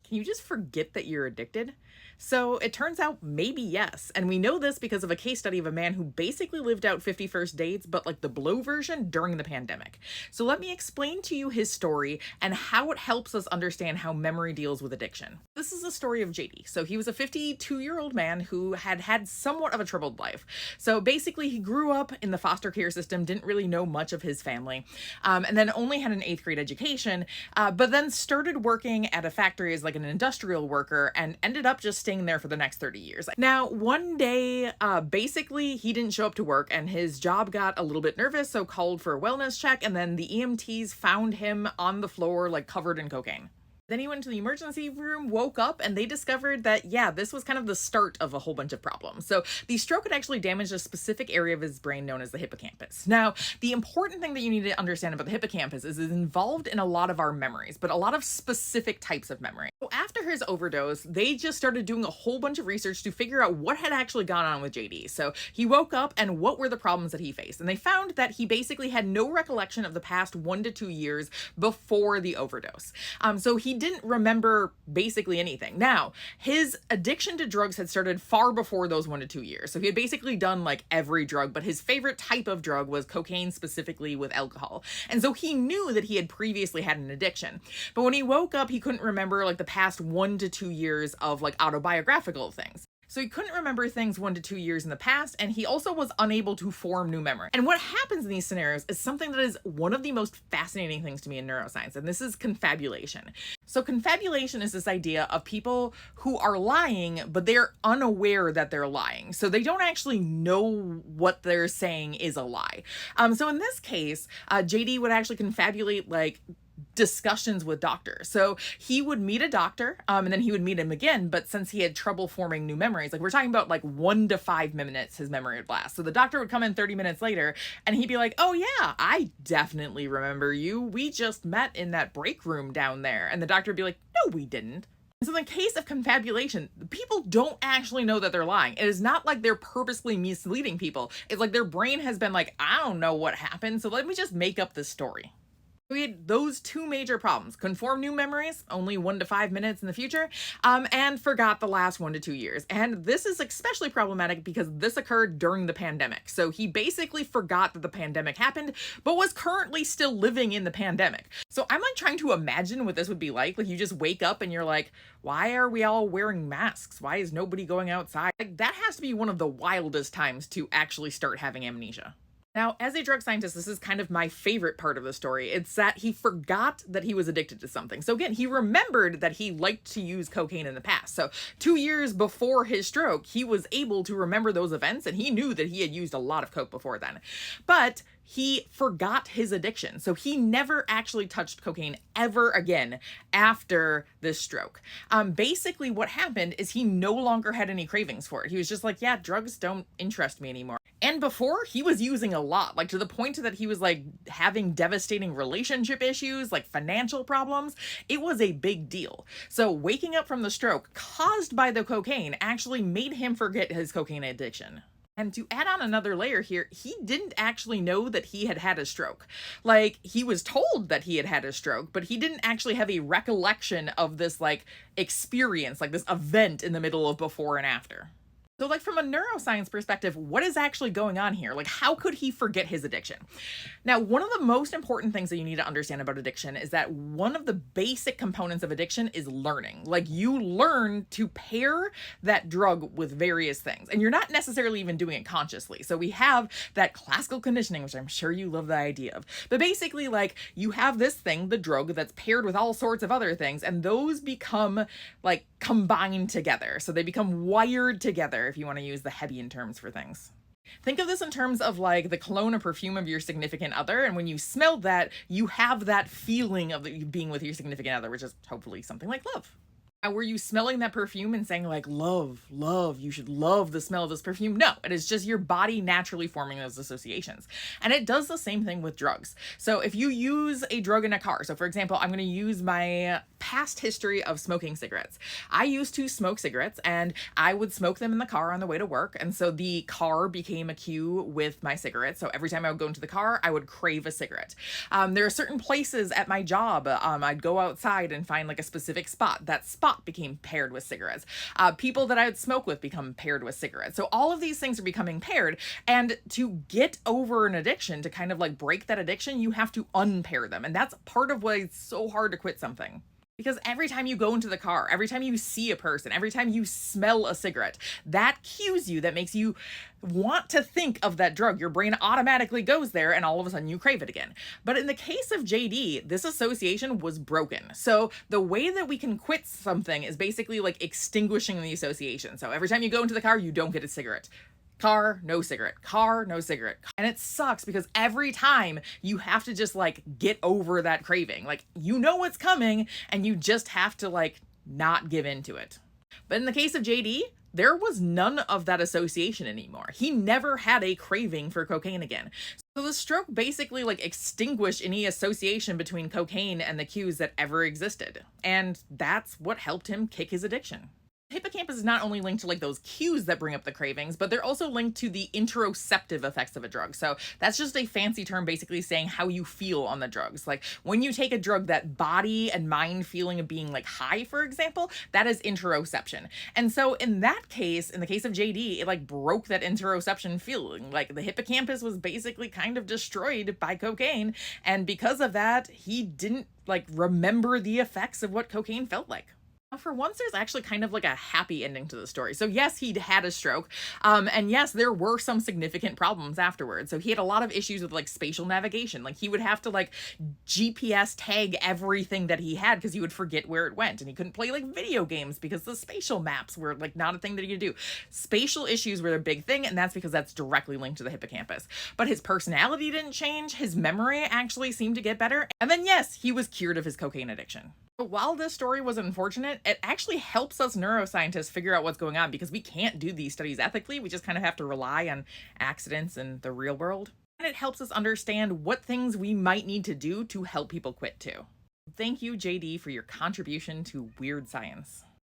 Can you just forget that you're addicted? So it turns out maybe yes. And we know this because of a case study of a man who basically lived out 51st dates, but like the blow version during the pandemic. So let me explain to you his story and how it helps us understand how memory deals with addiction. This is the story of JD. So he was a 52-year-old man who had had somewhat of a troubled life. So basically, he grew up in the foster care system, didn't really know much of his family, and then only had an eighth grade education, but then started working at a factory as like an industrial worker and ended up just staying there for the next 30 years. Now, one day, basically, he didn't show up to work and his job got a little bit nervous, so called for a wellness check, and then the EMTs found him on the floor, like covered in cocaine. Then he went to the emergency room, woke up, and they discovered that, yeah, this was kind of the start of a whole bunch of problems. So the stroke had actually damaged a specific area of his brain known as the hippocampus. Now, the important thing that you need to understand about the hippocampus is it's involved in a lot of our memories, but a lot of specific types of memory. So after his overdose, they just started doing a whole bunch of research to figure out what had actually gone on with JD. So he woke up and what were the problems that he faced? And they found that he basically had no recollection of the past 1 to 2 years before the overdose. So he didn't remember basically anything. Now, his addiction to drugs had started far before those 1 to 2 years. So he had basically done like every drug, but his favorite type of drug was cocaine, specifically with alcohol. And so he knew that he had previously had an addiction. But when he woke up, he couldn't remember like the past 1 to 2 years of like autobiographical things. So he couldn't remember things 1 to 2 years in the past, and he also was unable to form new memory. And what happens in these scenarios is something that is one of the most fascinating things to me in neuroscience, and this is confabulation. So confabulation is this idea of people who are lying, but they're unaware that they're lying. So they don't actually know what they're saying is a lie. So in this case, JD would actually confabulate like discussions with doctors. So he would meet a doctor, and then he would meet him again, but since he had trouble forming new memories, like we're talking about like 1 to 5 minutes his memory would last. So the doctor would come in 30 minutes later and he'd be like, "Oh yeah, I definitely remember you. We just met in that break room down there." And the doctor would be like, "No, we didn't." So in the case of confabulation, people don't actually know that they're lying. It is not like they're purposely misleading people. It's like their brain has been like, "I don't know what happened, so let me just make up this story." We had those two major problems: conform new memories, only 1 to 5 minutes in the future, and forgot the last 1 to 2 years. And this is especially problematic because this occurred during the pandemic. So he basically forgot that the pandemic happened, but was currently still living in the pandemic. So I'm like trying to imagine what this would be like. Like you just wake up and you're like, why are we all wearing masks? Why is nobody going outside? Like that has to be one of the wildest times to actually start having amnesia. Now, as a drug scientist, this is kind of my favorite part of the story. It's that he forgot that he was addicted to something. So again, he remembered that he liked to use cocaine in the past. So 2 years before his stroke, he was able to remember those events and he knew that he had used a lot of coke before then. But he forgot his addiction. So he never actually touched cocaine ever again after this stroke. Basically what happened is he no longer had any cravings for it. He was just like, yeah, drugs don't interest me anymore. And before, he was using a lot, like to the point that he was like having devastating relationship issues, like financial problems. It was a big deal. So waking up from the stroke caused by the cocaine actually made him forget his cocaine addiction. And to add on another layer here, he didn't actually know that he had had a stroke. Like, he was told that he had had a stroke, but he didn't actually have a recollection of this, like, experience, like this event in the middle of before and after. So like from a neuroscience perspective, what is actually going on here? Like how could he forget his addiction? Now, one of the most important things that you need to understand about addiction is that one of the basic components of addiction is learning. Like you learn to pair that drug with various things and you're not necessarily even doing it consciously. So we have that classical conditioning, which I'm sure you love the idea of. But basically like you have this thing, the drug that's paired with all sorts of other things and those become like combined together. So they become wired together if you want to use the Hebbian terms for things. Think of this in terms of like the cologne or perfume of your significant other, and when you smell that, you have that feeling of being with your significant other, which is hopefully something like love. Were you smelling that perfume and saying like, love, love, you should love the smell of this perfume? No, it is just your body naturally forming those associations. And it does the same thing with drugs. So if you use a drug in a car, so for example, I'm going to use my past history of smoking cigarettes. I used to smoke cigarettes and I would smoke them in the car on the way to work. And so the car became a cue with my cigarettes. So every time I would go into the car, I would crave a cigarette. There are certain places at my job, I'd go outside and find like a specific spot. That spot fought became paired with cigarettes. People that I would smoke with become paired with cigarettes. So all of these things are becoming paired. And to get over an addiction, to kind of like break that addiction, you have to unpair them. And that's part of why it's so hard to quit something. Because every time you go into the car, every time you see a person, every time you smell a cigarette, that cues you, that makes you want to think of that drug. Your brain automatically goes there and all of a sudden you crave it again. But in the case of JD, this association was broken. So the way that we can quit something is basically like extinguishing the association. So every time you go into the car, you don't get a cigarette. Car, no cigarette. Car, no cigarette. And it sucks because every time you have to just like get over that craving. Like, you know what's coming and you just have to like not give into it. But in the case of JD, there was none of that association anymore. He never had a craving for cocaine again. So the stroke basically like extinguished any association between cocaine and the cues that ever existed. And that's what helped him kick his addiction. Hippocampus is not only linked to like those cues that bring up the cravings, but they're also linked to the interoceptive effects of a drug. So that's just a fancy term basically saying how you feel on the drugs. Like when you take a drug, that body and mind feeling of being like high, for example, that is interoception. And so in that case, in the case of JD, it like broke that interoception feeling. Like the hippocampus was basically kind of destroyed by cocaine. And because of that, he didn't like remember the effects of what cocaine felt like. For once, there's actually kind of like a happy ending to the story. So yes, he'd had a stroke. And yes, there were some significant problems afterwards. So he had a lot of issues with like spatial navigation. Like he would have to like GPS tag everything that he had because he would forget where it went. And he couldn't play like video games because the spatial maps were like not a thing that he could do. Spatial issues were a big thing. And that's because that's directly linked to the hippocampus. But his personality didn't change. His memory actually seemed to get better. And then yes, he was cured of his cocaine addiction. But while this story was unfortunate, it actually helps us neuroscientists figure out what's going on because we can't do these studies ethically. We just kind of have to rely on accidents in the real world. And it helps us understand what things we might need to do to help people quit too. Thank you, JD, for your contribution to weird science.